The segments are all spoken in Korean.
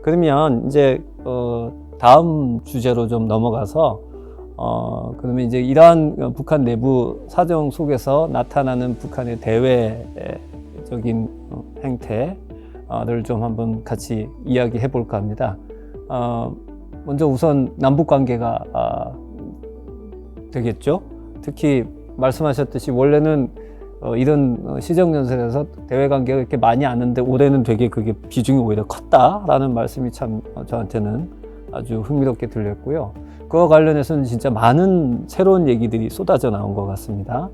그러면 이제 다음 주제로 좀 넘어가서 그러면 이제 이러한 북한 내부 사정 속에서 나타나는 북한의 대외적인 행태를 좀 한번 같이 이야기해 볼까 합니다. 먼저 우선 남북 관계가 되겠죠. 특히 말씀하셨듯이 원래는 이런 시정연설에서 대외 관계가 이렇게 많이 안 하는데 올해는 되게 그게 비중이 오히려 컸다라는 말씀이 참 저한테는 아주 흥미롭게 들렸고요. 그와 관련해서는 진짜 많은 새로운 얘기들이 쏟아져 나온 것 같습니다.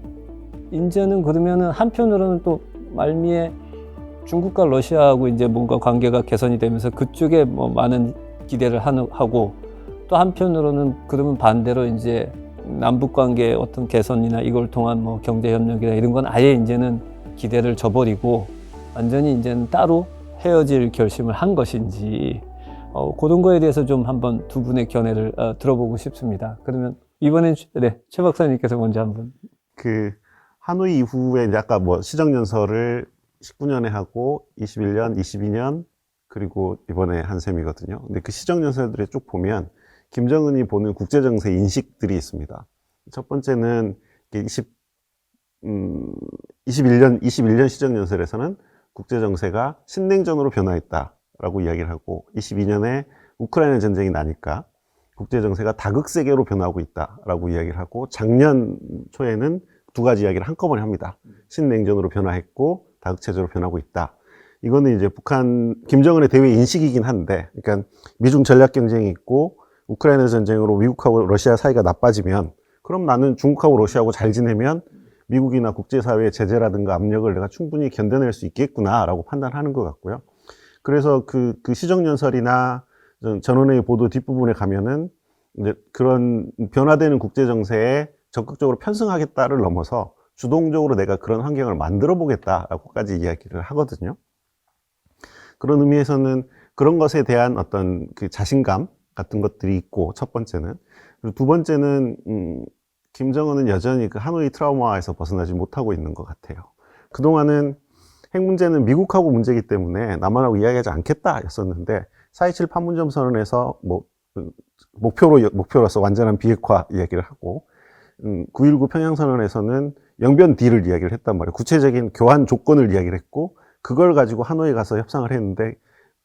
이제는 그러면은 한편으로는 또 말미에 중국과 러시아하고 이제 뭔가 관계가 개선이 되면서 그쪽에 뭐 많은 기대를 하고 또 한편으로는 그러면 반대로 이제 남북 관계의 어떤 개선이나 이걸 통한 뭐 경제 협력이나 이런 건 아예 이제는 기대를 저버리고 완전히 이제는 따로 헤어질 결심을 한 것인지 그런 거에 대해서 좀 한번 두 분의 견해를 들어보고 싶습니다. 그러면 이번엔 최 박사님께서 먼저 한번. 하노이 이후에 이제 아까 뭐 시정연설을 19년에 하고 21년, 22년 그리고 이번에 한 셈이거든요. 근데 그 시정연설들에 쭉 보면 김정은이 보는 국제정세 인식들이 있습니다. 첫 번째는 21년 시정연설에서는 국제정세가 신냉전으로 변화했다라고 이야기를 하고 22년에 우크라이나 전쟁이 나니까 국제정세가 다극세계로 변화하고 있다라고 이야기를 하고 작년 초에는 두 가지 이야기를 한꺼번에 합니다. 신냉전으로 변화했고 다극체제로 변하고 있다. 이거는 이제 김정은의 대외 인식이긴 한데, 그러니까 미중 전략 경쟁이 있고 우크라이나 전쟁으로 미국하고 러시아 사이가 나빠지면 그럼 나는 중국하고 러시아하고 잘 지내면 미국이나 국제사회의 제재라든가 압력을 내가 충분히 견뎌낼 수 있겠구나라고 판단하는 것 같고요. 그래서 그 시정연설이나 전원의 보도 뒷부분에 가면은 이제 그런 변화되는 국제정세에 적극적으로 편승하겠다를 넘어서 주동적으로 내가 그런 환경을 만들어 보겠다라고까지 이야기를 하거든요. 그런 의미에서는 그런 것에 대한 어떤 그 자신감 같은 것들이 있고, 첫 번째는. 그리고 두 번째는, 김정은은 여전히 그 하노이 트라우마에서 벗어나지 못하고 있는 것 같아요. 그동안은 핵 문제는 미국하고 문제이기 때문에 남한하고 이야기하지 않겠다 였었는데, 4.27 판문점 선언에서 목표로서 완전한 비핵화 이야기를 하고, 9.19 평양선언에서는 영변 D를 이야기를 했단 말이에요. 구체적인 교환 조건을 이야기를 했고, 그걸 가지고 하노이 가서 협상을 했는데,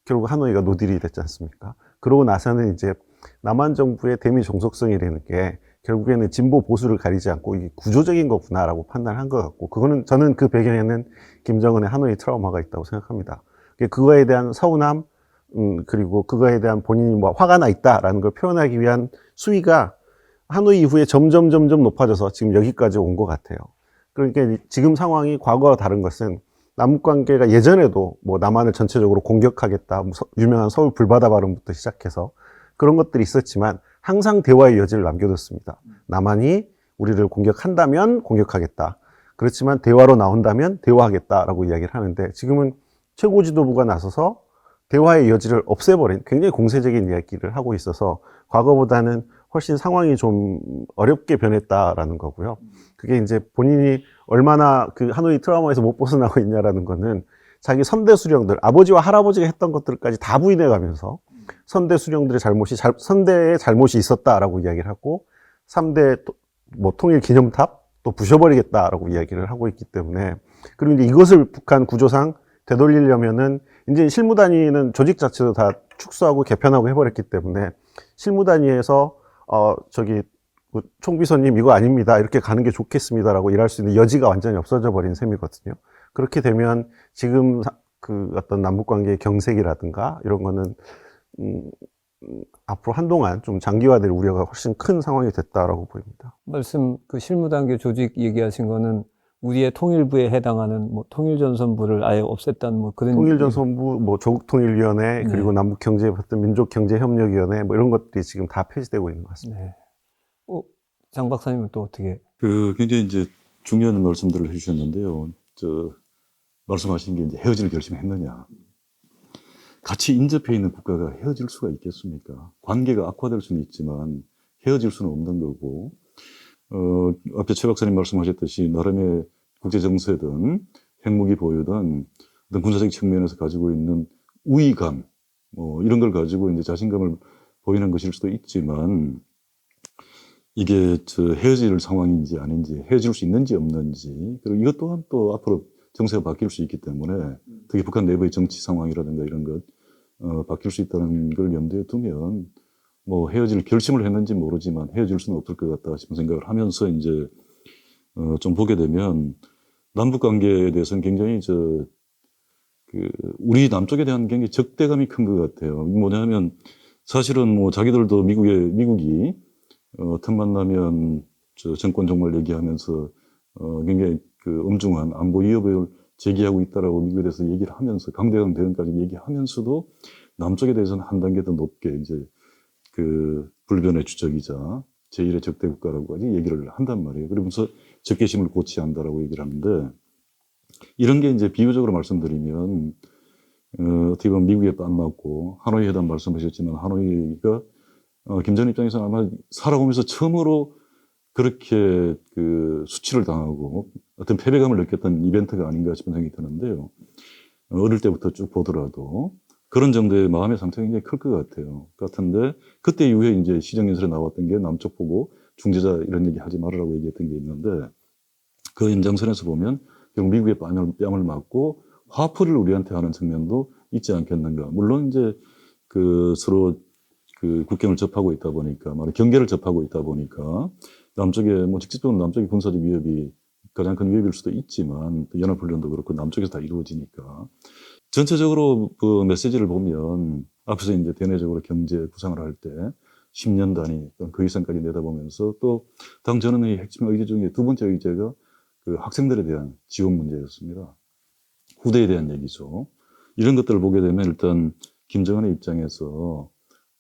결국 하노이가 노딜이 됐지 않습니까? 그러고 나서는 이제 남한 정부의 대미 종속성이라는 게 결국에는 진보 보수를 가리지 않고 이게 구조적인 거구나라고 판단한 것 같고, 저는 그 배경에는 김정은의 하노이 트라우마가 있다고 생각합니다. 그거에 대한 서운함, 그리고 그거에 대한 본인이 뭐 화가 나 있다라는 걸 표현하기 위한 수위가 하노이 이후에 점점 높아져서 지금 여기까지 온 것 같아요. 그러니까 지금 상황이 과거와 다른 것은 남북 관계가 예전에도 뭐 남한을 전체적으로 공격하겠다, 유명한 서울 불바다 발언부터 시작해서 그런 것들이 있었지만 항상 대화의 여지를 남겨뒀습니다. 남한이 우리를 공격한다면 공격하겠다. 그렇지만 대화로 나온다면 대화하겠다라고 이야기를 하는데, 지금은 최고 지도부가 나서서 대화의 여지를 없애버린 굉장히 공세적인 이야기를 하고 있어서 과거보다는 훨씬 상황이 좀 어렵게 변했다라는 거고요. 그게 이제 본인이 얼마나 그 하노이 트라우마에서 못 벗어나고 있냐라는 거는 자기 선대 수령들, 아버지와 할아버지가 했던 것들까지 다 부인해 가면서 선대 수령들의 선대의 잘못이 있었다라고 이야기를 하고 3대 통일 기념탑 또 부셔버리겠다라고 이야기를 하고 있기 때문에, 그리고 이제 이것을 북한 구조상 되돌리려면은 이제 실무 단위는 조직 자체도 다 축소하고 개편하고 해버렸기 때문에 실무 단위에서 총비서님 이거 아닙니다, 이렇게 가는 게 좋겠습니다라고 일할 수 있는 여지가 완전히 없어져 버린 셈이거든요. 그렇게 되면 지금 그 어떤 남북관계의 경색이라든가 이런 거는 앞으로 한동안 좀 장기화될 우려가 훨씬 큰 상황이 됐다라고 보입니다. 그 실무단계 조직 얘기하신 거는 우리의 통일부에 해당하는 뭐 통일전선부를 아예 없앴다는 뭐 그런. 통일전선부, 뭐 조국통일위원회, 네. 그리고 민족경제협력위원회 뭐 이런 것들이 지금 다 폐지되고 있는 것 같습니다. 네. 장 박사님은 또 어떻게? 굉장히 이제 중요한 말씀들을 해주셨는데요. 말씀하신 게 이제 헤어질 결심했느냐. 같이 인접해 있는 국가가 헤어질 수가 있겠습니까? 관계가 악화될 수는 있지만 헤어질 수는 없는 거고, 앞에 최 박사님 말씀하셨듯이 나름의 국제정세든 핵무기 보유든 어떤 군사적 측면에서 가지고 있는 우위감, 뭐 이런 걸 가지고 이제 자신감을 보이는 것일 수도 있지만 이게 헤어질 상황인지 아닌지, 헤어질 수 있는지 없는지, 그리고 이것 또한 또 앞으로 정세가 바뀔 수 있기 때문에 특히 북한 내부의 정치 상황이라든가 이런 것 바뀔 수 있다는 걸 염두에 두면 뭐 헤어질 결심을 했는지 모르지만 헤어질 수는 없을 것 같다 싶은 생각을 하면서 이제 좀 보게 되면 남북 관계에 대해서는 굉장히 우리 남쪽에 대한 굉장히 적대감이 큰 것 같아요. 뭐냐면 사실은 뭐 자기들도 미국이 틈만 나면 정권 종말 얘기하면서 굉장히 엄중한 안보 위협을 제기하고 있다라고 미국에 대해서 얘기를 하면서 강대강 대응까지 얘기하면서도 남쪽에 대해서는 한 단계 더 높게 이제 불변의 주적이자 제1의 적대 국가라고까지 얘기를 한단 말이에요. 그러면서 적개심을 고취해야 한다라고 얘기를 하는데 이런 게 이제 비유적으로 말씀드리면 어떻게 보면 미국에 빤 맞고 하노이 회담 말씀하셨지만 하노이가 김정은 입장에서는 아마 살아오면서 처음으로 그렇게 수치를 당하고 어떤 패배감을 느꼈던 이벤트가 아닌가 싶은 생각이 드는데요. 어릴 때부터 쭉 보더라도 그런 정도의 마음의 상처가 굉장히 클 것 같은데 그때 이후에 이제 시정연설에 나왔던 게 남쪽 보고 중재자 이런 얘기 하지 말으라고 얘기했던 게 있는데 그 연장선에서 보면 결국 미국의 뺨을 맞고 화풀이를 우리한테 하는 측면도 있지 않겠는가. 물론 이제 서로 국경을 접하고 있다 보니까, 경계를 접하고 있다 보니까, 남쪽에, 뭐 직접적으로 남쪽의 군사적 위협이 가장 큰 위협일 수도 있지만, 연합훈련도 그렇고 남쪽에서 다 이루어지니까. 전체적으로 그 메시지를 보면, 앞에서 이제 대내적으로 경제 구상을 할 때, 10년 단위, 그 이상까지 내다보면서 또, 당 전원의 핵심 의제 중에 두 번째 의제가 학생들에 대한 지원 문제였습니다. 후대에 대한 얘기죠. 이런 것들을 보게 되면 일단, 김정은의 입장에서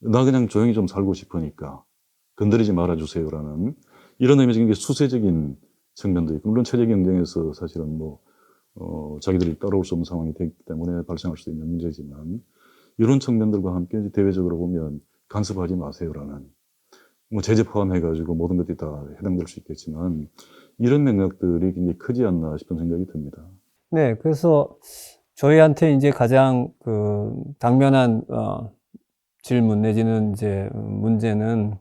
나 그냥 조용히 좀 살고 싶으니까 건드리지 말아주세요라는 이런 의미에서 굉장히 수세적인 측면도 있고 물론 체제 경쟁에서 사실은 자기들이 따라올 수 없는 상황이 되기 때문에 발생할 수도 있는 문제지만 이런 측면들과 함께 대외적으로 보면 간섭하지 마세요라는 뭐 제재 포함해가지고 모든 것들이 다 해당될 수 있겠지만 이런 맥락들이 굉장히 크지 않나 싶은 생각이 듭니다. 네, 그래서 저희한테 이제 가장 당면한 질문 내지는 이제 문제는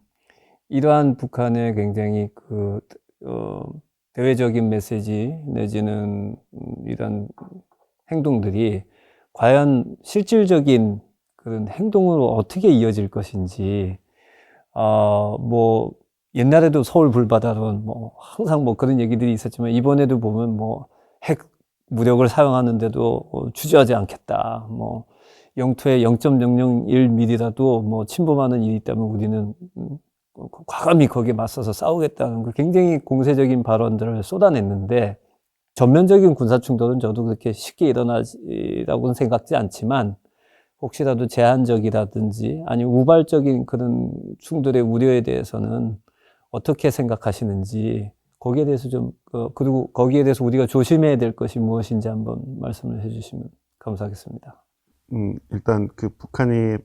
이러한 북한의 굉장히 대외적인 메시지 내지는 이런 행동들이 과연 실질적인 그런 행동으로 어떻게 이어질 것인지, 뭐 옛날에도 서울 불바다론 뭐 항상 뭐 그런 얘기들이 있었지만 이번에도 보면 뭐 핵 무력을 사용하는데도 주저하지 않겠다. 뭐 영토에 0.001mm라도 뭐 침범하는 일이 있다면 우리는 과감히 거기에 맞서서 싸우겠다는 그 굉장히 공세적인 발언들을 쏟아냈는데 전면적인 군사 충돌은 저도 그렇게 쉽게 일어나리라고는 생각지 않지만 혹시라도 제한적이라든지 아니면 우발적인 그런 충돌의 우려에 대해서는 어떻게 생각하시는지 거기에 대해서 그리고 거기에 대해서 우리가 조심해야 될 것이 무엇인지 한번 말씀을 해주시면 감사하겠습니다. 일단 북한이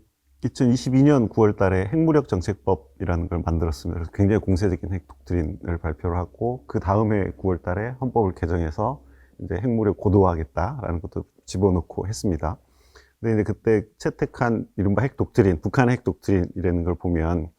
2022년 9월 달에 핵무력 정책법이라는 걸 만들었습니다. 그래서 굉장히 공세적인 핵 독트린을 발표를 하고 그 다음에 9월 달에 헌법을 개정해서 이제 핵무력 고도화하겠다라는 것도 집어넣고 했습니다. 근데 이제 그때 채택한 이른바 핵 독트린, 북한의 핵 독트린이라는 걸 보면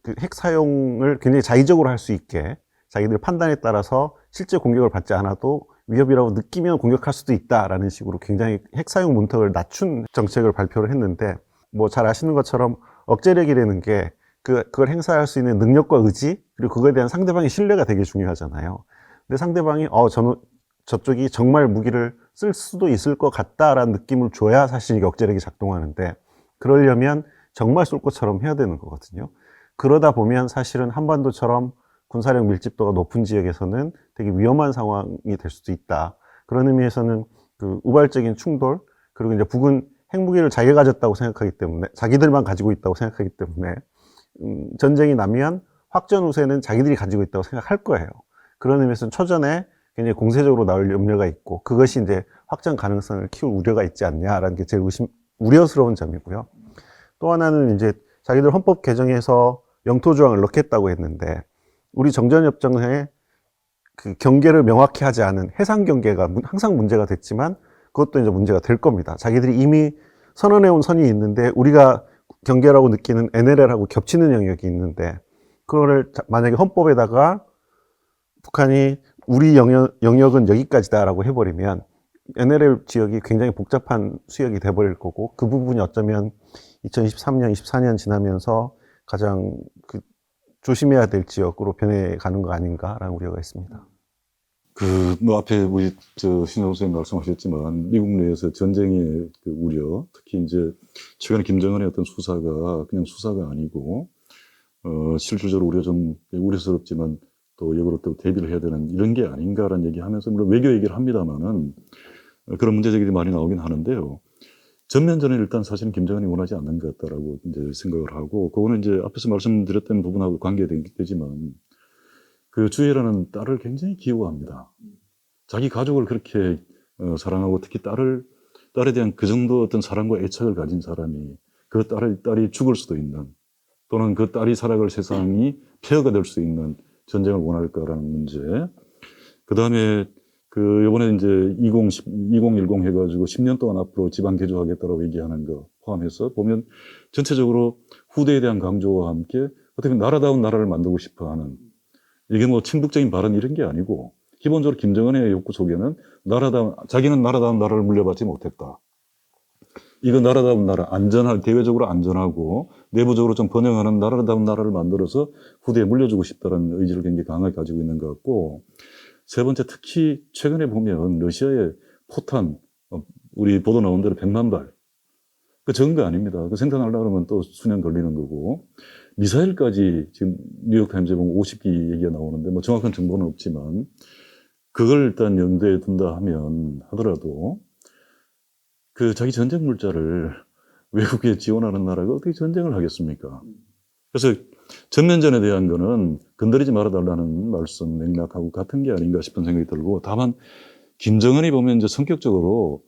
그 핵 사용을 굉장히 자의적으로 할 수 있게 자기들 판단에 따라서 실제 공격을 받지 않아도 위협이라고 느끼면 공격할 수도 있다라는 식으로 굉장히 핵 사용 문턱을 낮춘 정책을 발표를 했는데 뭐 잘 아시는 것처럼 억제력이라는 게 그걸 행사할 수 있는 능력과 의지 그리고 그거에 대한 상대방의 신뢰가 되게 중요하잖아요. 근데 상대방이 저쪽이 정말 무기를 쓸 수도 있을 것 같다라는 느낌을 줘야 사실 이게 억제력이 작동하는데 그러려면 정말 쏠 것처럼 해야 되는 거거든요. 그러다 보면 사실은 한반도처럼 군사력 밀집도가 높은 지역에서는 되게 위험한 상황이 될 수도 있다. 그런 의미에서는 우발적인 충돌, 그리고 이제 북은 핵무기를 자기가 가졌다고 생각하기 때문에, 자기들만 가지고 있다고 생각하기 때문에, 전쟁이 나면 확전 우세는 자기들이 가지고 있다고 생각할 거예요. 그런 의미에서는 초전에 굉장히 공세적으로 나올 염려가 있고, 그것이 이제 확전 가능성을 키울 우려가 있지 않냐라는 게 제일 우려스러운 점이고요. 또 하나는 이제 자기들 헌법 개정에서 영토 조항을 넣겠다고 했는데, 우리 정전협정에 그 경계를 명확히 하지 않은 해상 경계가 항상 문제가 됐지만 그것도 이제 문제가 될 겁니다. 자기들이 이미 선언해온 선이 있는데 우리가 경계라고 느끼는 NLL하고 겹치는 영역이 있는데 그거를 만약에 헌법에다가 북한이 우리 영역은 여기까지다라고 해버리면 NLL 지역이 굉장히 복잡한 수역이 돼버릴 거고 그 부분이 어쩌면 2023년, 24년 지나면서 가장 조심해야 될 지역으로 변해가는 거 아닌가라는 우려가 있습니다. 뭐 앞에 우리 신영 선생님 말씀하셨지만 미국 내에서 전쟁의 우려, 특히 이제 최근에 김정은의 어떤 수사가 그냥 수사가 아니고 실질적으로 우리가 좀 우려스럽지만 또 역으로 또 대비를 해야 되는 이런 게 아닌가라는 얘기하면서 물론 외교 얘기를 합니다만은 그런 문제 제기들이 많이 나오긴 하는데요. 전면전을 일단 사실은 김정은이 원하지 않는 것 같다라고 이제 생각을 하고, 그거는 이제 앞에서 말씀드렸던 부분하고 관계되지만, 그 주혜라는 딸을 굉장히 기호합니다. 자기 가족을 그렇게 사랑하고 특히 딸에 대한 그 정도 어떤 사랑과 애착을 가진 사람이 그 딸이 죽을 수도 있는 또는 그 딸이 살아갈 세상이 폐허가 될 수 있는 전쟁을 원할까라는 문제. 그 다음에 요번에 이제 2010 해가지고 10년 동안 앞으로 지방 개조하겠다라고 얘기하는 거 포함해서 보면 전체적으로 후대에 대한 강조와 함께 어떻게 보면 나라다운 나라를 만들고 싶어 하는, 이게 뭐 친북적인 발언 이런 게 아니고 기본적으로 김정은의 욕구 속에는 자기는 나라다운 나라를 물려받지 못했다. 이거 나라다운 나라, 대외적으로 안전하고 내부적으로 좀 번영하는 나라다운 나라를 만들어서 후대에 물려주고 싶다는 의지를 굉장히 강하게 가지고 있는 것 같고, 세 번째, 특히 최근에 보면 러시아의 포탄, 우리 보도 나온 대로 100만 발. 적은 거 아닙니다. 생산하려고 그러면 또 수년 걸리는 거고, 미사일까지 지금 뉴욕타임즈에 보면 50기 얘기가 나오는데, 뭐 정확한 정보는 없지만, 그걸 일단 염두에 둔다 하더라도, 자기 전쟁 물자를 외국에 지원하는 나라가 어떻게 전쟁을 하겠습니까? 그래서 전면전에 대한 거는 건드리지 말아달라는 말씀 맥락하고 같은 게 아닌가 싶은 생각이 들고, 다만 김정은이 보면 이제 성격적으로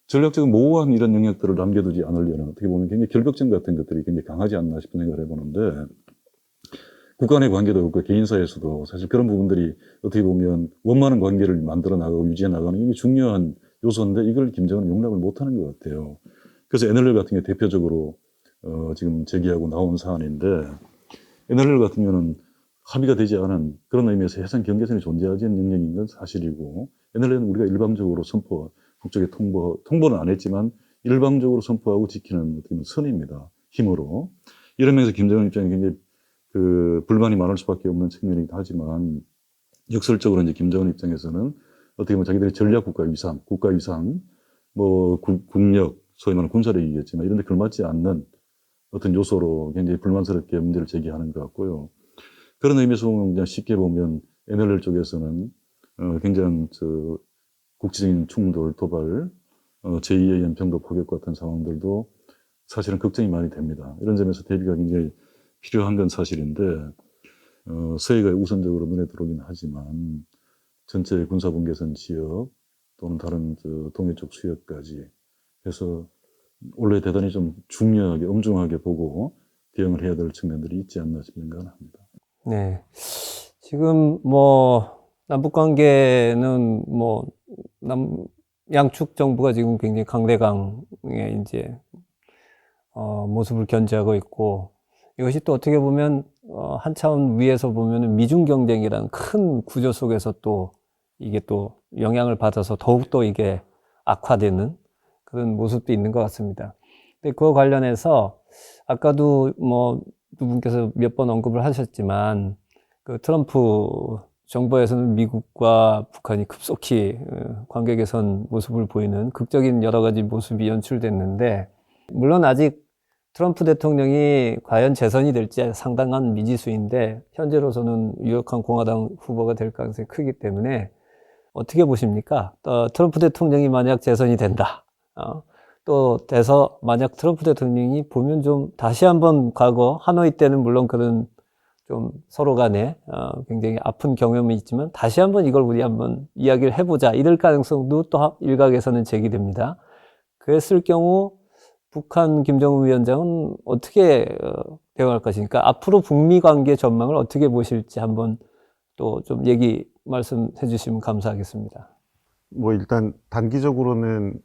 전략적인 모호한 이런 영역들을 남겨두지 않으려는 어떻게 보면 굉장히 결벽증 같은 것들이 굉장히 강하지 않나 싶은 생각을 해보는데, 국가 내 관계도 그렇고 개인사에서도 사실 그런 부분들이 어떻게 보면 원만한 관계를 만들어 나가고 유지해 나가는 게 중요한 요소인데 이걸 김정은은 용납을 못하는 것 같아요. 그래서 NLL 같은 게 대표적으로 지금 제기하고 나온 사안인데, NLL 같은 경우는 합의가 되지 않은 그런 의미에서 해상 경계선이 존재하지 않는 영역인 건 사실이고, NLL은 우리가 일방적으로 국적에 통보는 안 했지만 일방적으로 선포하고 지키는 어떻게 보면 선입니다. 힘으로. 이런 면에서 김정은 입장에 굉장히 불만이 많을 수밖에 없는 측면이긴 하지만, 역설적으로 이제 김정은 입장에서는 어떻게 보면 자기들의 전략 국가 위상, 뭐 국력, 소위 말하는 군사력이겠지만 이런 데 걸맞지 않는 어떤 요소로 굉장히 불만스럽게 문제를 제기하는 것 같고요. 그런 의미에서 그냥 쉽게 보면 NLL 쪽에서는 굉장한 국제적인 충돌, 도발, 제2의 연평도 포격 같은 상황들도 사실은 걱정이 많이 됩니다. 이런 점에서 대비가 굉장히 필요한 건 사실인데, 서해가 우선적으로 눈에 들어오긴 하지만 전체 군사분계선 지역 또는 다른 동해 쪽 수역까지 해서 원래 대단히 좀 중요하게, 엄중하게 보고 대응을 해야 될 측면들이 있지 않나 싶은 생각을 합니다. 네. 지금 남북 관계는 양측 정부가 지금 굉장히 강대강의 이제 모습을 견지하고 있고, 이것이 또 어떻게 보면 한 차원 위에서 보면은 미중 경쟁이라는 큰 구조 속에서 또 이게 또 영향을 받아서 더욱더 이게 악화되는 그런 모습도 있는 것 같습니다. 근데 그와 관련해서 아까도 두 분께서 몇 번 언급을 하셨지만, 트럼프 정부에서는 미국과 북한이 급속히 관계 개선 모습을 보이는 극적인 여러 가지 모습이 연출됐는데, 물론 아직 트럼프 대통령이 과연 재선이 될지 상당한 미지수인데 현재로서는 유력한 공화당 후보가 될 가능성이 크기 때문에 어떻게 보십니까? 트럼프 대통령이 만약 재선이 된다. 또 돼서 만약 트럼프 대통령이 보면 좀 다시 한번 과거 하노이 때는 물론 그런 좀 서로 간에 굉장히 아픈 경험이 있지만 다시 한번 이걸 우리 한번 이야기를 해보자, 이럴 가능성도 또 일각에서는 제기됩니다. 그랬을 경우 북한 김정은 위원장은 어떻게 대응할 것입니까? 앞으로 북미 관계 전망을 어떻게 보실지 한번 또 좀 말씀해 주시면 감사하겠습니다. 일단 단기적으로는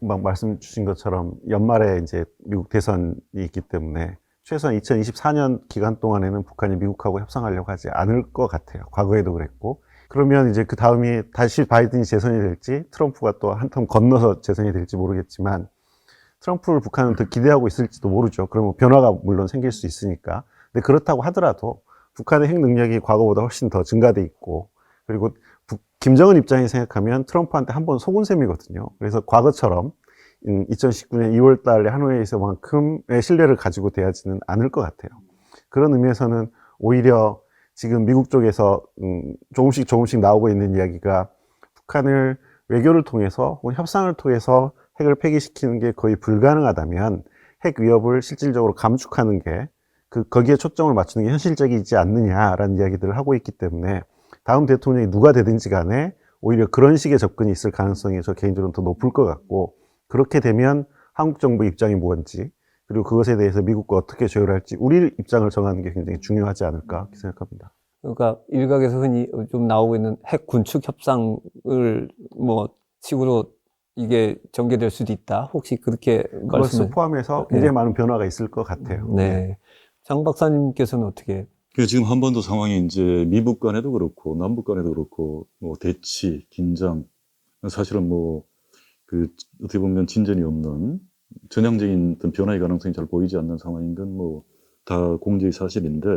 막 말씀 주신 것처럼 연말에 이제 미국 대선이 있기 때문에 최소한 2024년 기간 동안에는 북한이 미국하고 협상하려고 하지 않을 것 같아요. 과거에도 그랬고. 그러면 이제 그 다음이 다시 바이든이 재선이 될지 트럼프가 또 한 텀 건너서 재선이 될지 모르겠지만 트럼프를 북한은 더 기대하고 있을지도 모르죠. 그러면 변화가 물론 생길 수 있으니까. 근데 그렇다고 하더라도 북한의 핵 능력이 과거보다 훨씬 더 증가돼 있고 그리고 김정은 입장에 생각하면 트럼프한테 한 번 속은 셈이거든요. 그래서 과거처럼 2019년 2월 달에 하노이에서만큼의 신뢰를 가지고 대하지는 않을 것 같아요. 그런 의미에서는 오히려 지금 미국 쪽에서 조금씩 나오고 있는 이야기가 북한을 외교를 통해서 혹은 협상을 통해서 핵을 폐기시키는 게 거의 불가능하다면 핵 위협을 실질적으로 감축하는 게 거기에 초점을 맞추는 게 현실적이지 않느냐라는 이야기들을 하고 있기 때문에 다음 대통령이 누가 되든지 간에 오히려 그런 식의 접근이 있을 가능성이 저 개인적으로는 더 높을 것 같고 그렇게 되면 한국 정부 입장이 뭔지 그리고 그것에 대해서 미국과 어떻게 조율할지 우리 입장을 정하는 게 굉장히 중요하지 않을까 생각합니다. 그러니까 일각에서 흔히 좀 나오고 있는 핵 군축 협상을 뭐 식으로 이게 전개될 수도 있다. 혹시 그렇게 그것을 포함해서 굉장히 많은 변화가 있을 것 같아요. 네. 장 박사님께서는 어떻게? 지금 한반도 상황이 이제 미북 간에도 그렇고 남북 간에도 그렇고 뭐 대치, 긴장 사실은 뭐 그 어떻게 보면 진전이 없는 전향적인 어떤 변화의 가능성이 잘 보이지 않는 상황인 건 뭐 다 공개의 사실인데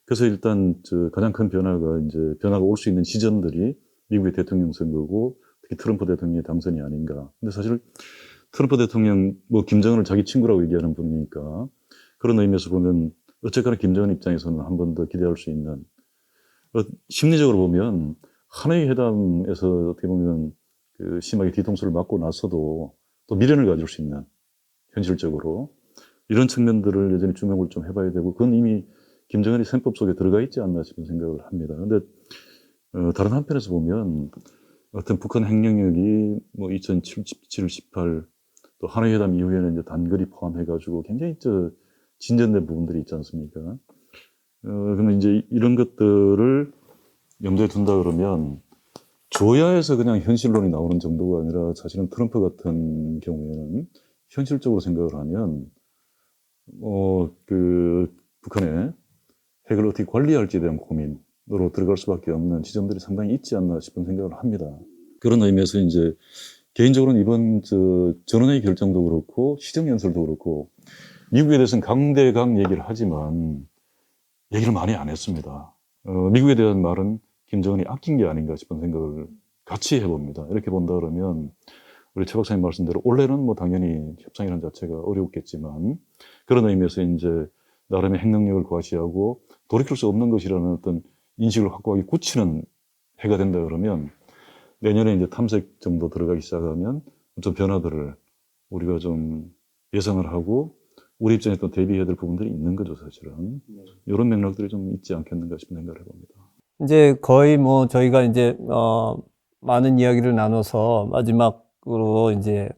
그래서 일단 가장 큰 변화가 이제 변화가 올 수 있는 시점들이 미국의 대통령 선거고 특히 트럼프 대통령의 당선이 아닌가. 근데 사실 트럼프 대통령 뭐 김정은을 자기 친구라고 얘기하는 분이니까 그런 의미에서 보면 어쨌거나 김정은 입장에서는 한 번 더 기대할 수 있는 심리적으로 보면 하노이 회담에서 어떻게 보면 그 심하게 뒤통수를 맞고 나서도 또 미련을 가질 수 있는 현실적으로 이런 측면들을 여전히 주목을 좀 해봐야 되고 그건 이미 김정은의 셈법 속에 들어가 있지 않나 싶은 생각을 합니다. 근데 다른 한편에서 보면 어떤 북한 핵 영역이 뭐 2017, 18 또 하노이 회담 이후에는 이제 단거리 포함해가지고 굉장히 진전된 부분들이 있지 않습니까? 그러면 이제 이런 것들을 염두에 둔다 그러면 조야에서 그냥 현실론이 나오는 정도가 아니라 사실은 트럼프 같은 경우에는 현실적으로 생각을 하면 그 북한의 핵을 어떻게 관리할지에 대한 고민으로 들어갈 수밖에 없는 지점들이 상당히 있지 않나 싶은 생각을 합니다. 그런 의미에서 이제 개인적으로는 이번 전원회의 결정도 그렇고 시정연설도 그렇고 미국에 대해서는 강대강 얘기를 하지만 얘기를 많이 안 했습니다. 미국에 대한 말은 김정은이 아낀 게 아닌가 싶은 생각을 같이 해봅니다. 이렇게 본다 그러면 우리 최 박사님 말씀대로 원래는 뭐 당연히 협상이라는 자체가 어렵겠지만 그런 의미에서 이제 나름의 핵 능력을 과시하고 돌이킬 수 없는 것이라는 어떤 인식을 확고하게 굳히는 해가 된다 그러면 내년에 이제 탐색 정도 들어가기 시작하면 좀 변화들을 우리가 좀 예상을 하고 우리 입장에 또 대비해야 될 부분들이 있는 거죠, 사실은. 이런 맥락들이 좀 있지 않겠는가 싶은 생각을 해봅니다. 이제 거의 뭐 저희가 이제 많은 이야기를 나눠서 마지막으로 이제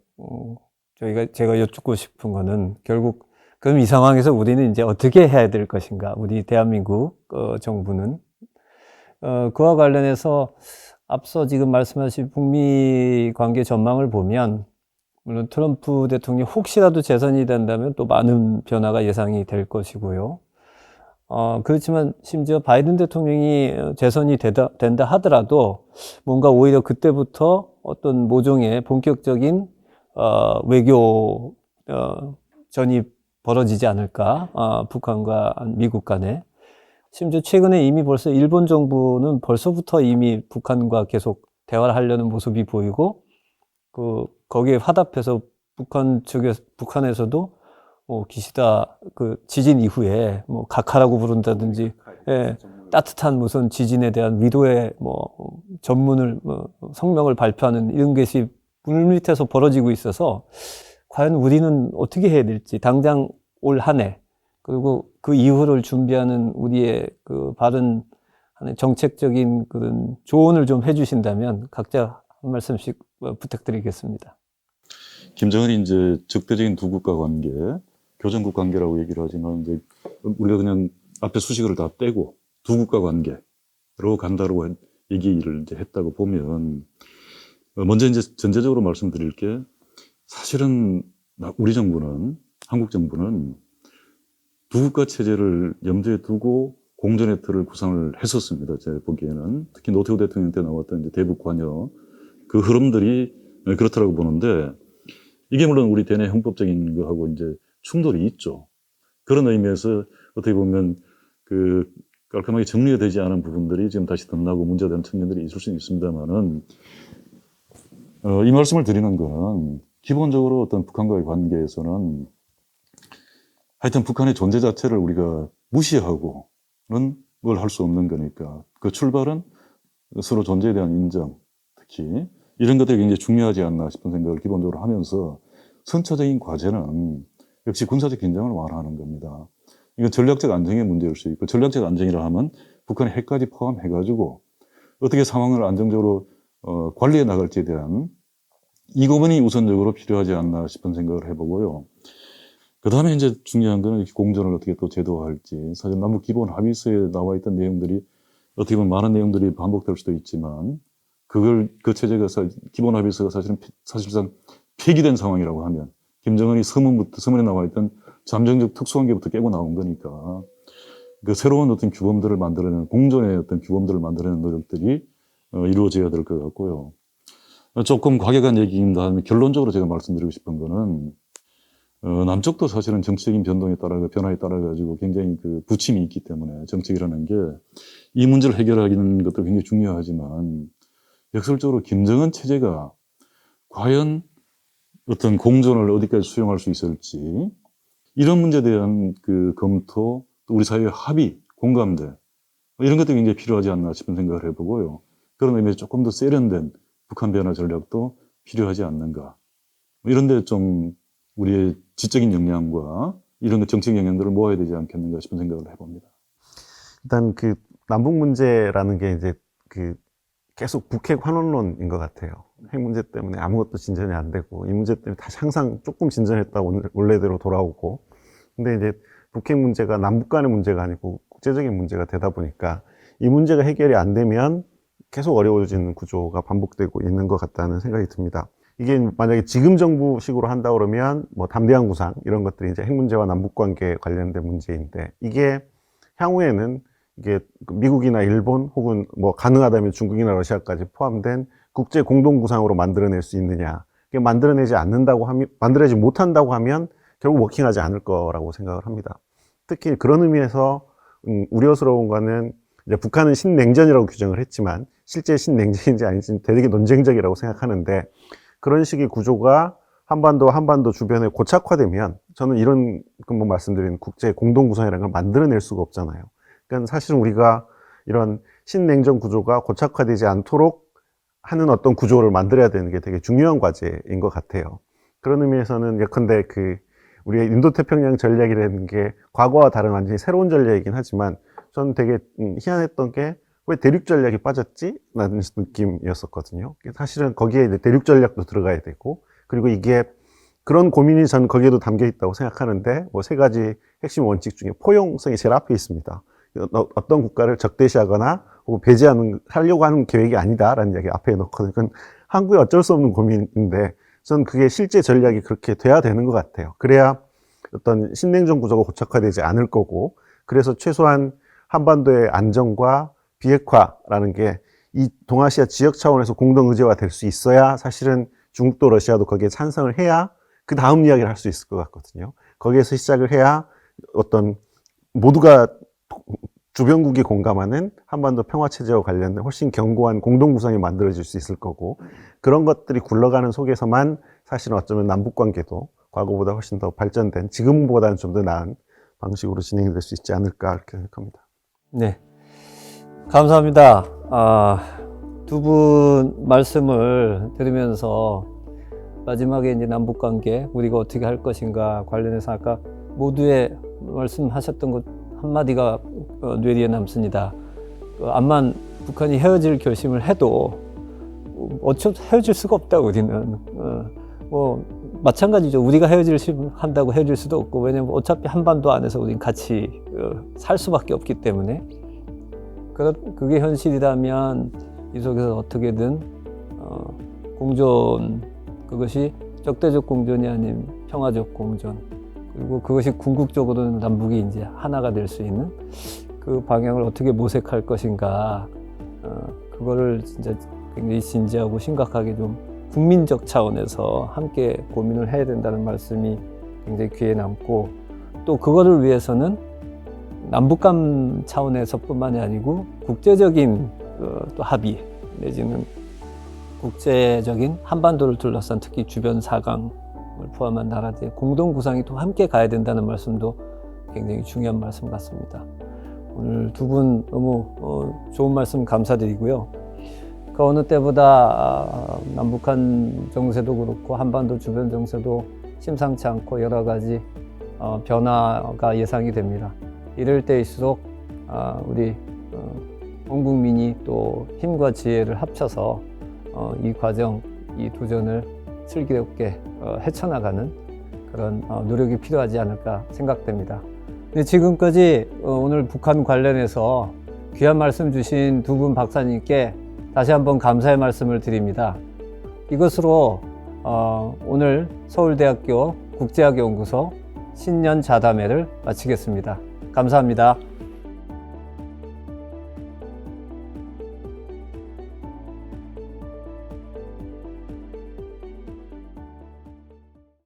제가 여쭙고 싶은 거는 결국 그럼 이 상황에서 우리는 이제 어떻게 해야 될 것인가? 우리 대한민국 정부는 그와 관련해서 앞서 지금 말씀하신 북미 관계 전망을 보면 물론 트럼프 대통령이 혹시라도 재선이 된다면 또 많은 변화가 예상이 될 것이고요. 그렇지만 심지어 바이든 대통령이 재선이 된다 하더라도 뭔가 오히려 그때부터 어떤 모종의 본격적인 외교 전이 벌어지지 않을까, 북한과 미국 간에. 심지어 최근에 이미 벌써 일본 정부는 벌써부터 이미 북한과 계속 대화를 하려는 모습이 보이고 거기에 화답해서 북한에서도 기시다 지진 이후에 뭐 각하라고 부른다든지 따뜻한 무슨 지진에 대한 위도의 전문을 성명을 발표하는 이런 것이 물밑에서 벌어지고 있어서 과연 우리는 어떻게 해야 될지 당장 올 한 해 그리고 그 이후를 준비하는 우리의 바른 정책적인 그런 조언을 좀 해주신다면 각자 한 말씀씩 부탁드리겠습니다. 김정은이 이제 적대적인 두 국가 관계, 교전국 관계라고 얘기를 하지만 이제 우리가 그냥 앞에 수식어를 다 떼고 두 국가 관계로 간다고 얘기를 이제 했다고 보면 먼저 이제 전제적으로 말씀드릴 게 사실은 우리 정부는, 한국 정부는 두국가 체제를 염두에 두고 공전의 틀을 구상을 했었습니다. 제가 보기에는. 특히 노태우 대통령 때 나왔던 이제 대북 관여 그 흐름들이 그렇다라고 보는데, 이게 물론 우리 대내 형법적인 거하고 이제 충돌이 있죠. 그런 의미에서 어떻게 보면 그 깔끔하게 정리가 되지 않은 부분들이 지금 다시 덧나고 문제되는 측면들이 있을 수는 있습니다만은, 이 말씀을 드리는 거는 기본적으로 어떤 북한과의 관계에서는 하여튼 북한의 존재 자체를 우리가 무시하고는 뭘 할 수 없는 거니까, 그 출발은 서로 존재에 대한 인정, 특히 이런 것들이 굉장히 중요하지 않나 싶은 생각을 기본적으로 하면서, 선차적인 과제는 역시 군사적 긴장을 완화하는 겁니다. 이건 전략적 안정의 문제일 수 있고, 전략적 안정이라 하면 북한의 핵까지 포함해가지고 어떻게 상황을 안정적으로 관리해 나갈지에 대한 이 부분이 우선적으로 필요하지 않나 싶은 생각을 해보고요. 그 다음에 이제 중요한 거는 공전을 어떻게 또 제도화할지. 사실 남북 기본 합의서에 나와 있던 내용들이 어떻게 보면 많은 내용들이 반복될 수도 있지만, 그 체제가 기본 합의서가 사실상 폐기된 상황이라고 하면, 김정은이 서문에 나와 있던 잠정적 특수관계부터 깨고 나온 거니까, 그 새로운 어떤 규범들을 만들어내는, 공존의 어떤 규범들을 만들어내는 노력들이 이루어져야 될 것 같고요. 조금 과격한 얘기입니다. 결론적으로 제가 말씀드리고 싶은 거는, 남쪽도 사실은 정치적인 변화에 따라 가지고 굉장히 그 부침이 있기 때문에, 정책이라는 게 이 문제를 해결하는 것도 굉장히 중요하지만, 역설적으로 김정은 체제가 과연 어떤 공존을 어디까지 수용할 수 있을지, 이런 문제에 대한 그 검토, 또 우리 사회의 합의, 공감대, 이런 것도 굉장히 필요하지 않나 싶은 생각을 해보고요. 그런 의미에서 조금 더 세련된 북한 변화 전략도 필요하지 않는가. 이런 데 좀 우리의 지적인 역량과 이런 정책 영향들을 모아야 되지 않겠는가 싶은 생각을 해봅니다. 일단 그 남북 문제라는 게 이제 그 계속 북핵 환원론인 것 같아요. 핵 문제 때문에 아무것도 진전이 안 되고, 이 문제 때문에 다시 항상 조금 진전했다 원래대로 돌아오고. 근데 이제 북핵 문제가 남북 간의 문제가 아니고 국제적인 문제가 되다 보니까, 이 문제가 해결이 안 되면 계속 어려워지는 구조가 반복되고 있는 것 같다는 생각이 듭니다. 이게 만약에 지금 정부식으로 한다 그러면 뭐 담대한 구상 이런 것들이 이제 핵 문제와 남북 관계에 관련된 문제인데, 이게 향후에는 이게 미국이나 일본 혹은 뭐 가능하다면 중국이나 러시아까지 포함된 국제 공동 구상으로 만들어낼 수 있느냐. 이게 만들어내지 못한다고 하면 결국 워킹하지 않을 거라고 생각을 합니다. 특히 그런 의미에서 우려스러운 거는, 이제 북한은 신냉전이라고 규정을 했지만 실제 신냉전인지 아닌지 되게 논쟁적이라고 생각하는데, 그런 식의 구조가 한반도 주변에 고착화되면, 저는 이런 뭐 말씀드린 국제 공동구상이라는 걸 만들어낼 수가 없잖아요. 그러니까 사실은 우리가 이런 신냉전 구조가 고착화되지 않도록 하는 어떤 구조를 만들어야 되는 게 되게 중요한 과제인 것 같아요. 그런 의미에서는 예컨대 우리의 인도태평양 전략이라는 게 과거와 다른 완전히 새로운 전략이긴 하지만, 저는 되게 희한했던 게 왜 대륙 전략이 빠졌지? 라는 느낌이었었거든요. 사실은 거기에 이제 대륙 전략도 들어가야 되고, 그리고 이게 그런 고민이 저는 거기에도 담겨 있다고 생각하는데, 뭐 3가지 핵심 원칙 중에 포용성이 제일 앞에 있습니다. 어떤 국가를 적대시하거나 혹은 배제하려고 하는 계획이 아니다라는 이야기 앞에 놓거든요. 그건 한국의 어쩔 수 없는 고민인데, 저는 그게 실제 전략이 그렇게 돼야 되는 것 같아요. 그래야 어떤 신냉전 구조가 고착화되지 않을 거고, 그래서 최소한 한반도의 안정과 비핵화라는 게 이 동아시아 지역 차원에서 공동 의제화 될 수 있어야, 사실은 중국도 러시아도 거기에 찬성을 해야 그 다음 이야기를 할 수 있을 것 같거든요. 거기에서 시작을 해야 어떤 모두가 주변국이 공감하는 한반도 평화체제와 관련된 훨씬 견고한 공동구상이 만들어질 수 있을 거고, 그런 것들이 굴러가는 속에서만 사실은 어쩌면 남북관계도 과거보다 훨씬 더 발전된, 지금보다는 좀 더 나은 방식으로 진행이 될 수 있지 않을까 이렇게 생각합니다. 네. 감사합니다. 두 분 말씀을 들으면서 마지막에 이제 남북관계 우리가 어떻게 할 것인가 관련해서 아까 모두의 말씀하셨던 것 한마디가 뇌리에 남습니다. 암만 북한이 헤어질 결심을 해도 어차피 헤어질 수가 없다, 우리는. 뭐 마찬가지죠. 우리가 한다고 헤어질 수도 없고, 왜냐면 어차피 한반도 안에서 우린 같이 살 수밖에 없기 때문에. 그게 현실이라면 이 속에서 어떻게든 공존, 그것이 적대적 공존이 아닌 평화적 공존, 그리고 그것이 궁극적으로는 남북이 이제 하나가 될 수 있는 그 방향을 어떻게 모색할 것인가, 그거를 진짜 굉장히 진지하고 심각하게 좀 국민적 차원에서 함께 고민을 해야 된다는 말씀이 굉장히 귀에 남고, 또 그거를 위해서는 남북간 차원에서뿐만이 아니고 국제적인 또 합의 내지는 국제적인 한반도를 둘러싼 특히 주변 사강을 포함한 나라들의 공동 구상이 또 함께 가야 된다는 말씀도 굉장히 중요한 말씀 같습니다. 오늘 두 분 너무 좋은 말씀 감사드리고요. 그 어느 때보다 남북한 정세도 그렇고 한반도 주변 정세도 심상치 않고 여러 가지 변화가 예상이 됩니다. 이럴 때일수록 우리 온 국민이 또 힘과 지혜를 합쳐서 이 과정, 이 도전을 슬기롭게 헤쳐나가는 그런 노력이 필요하지 않을까 생각됩니다. 근데 지금까지 오늘 북한 관련해서 귀한 말씀 주신 두 분 박사님께 다시 한번 감사의 말씀을 드립니다. 이것으로 오늘 서울대학교 국제학연구소 신년 자담회를 마치겠습니다. 감사합니다.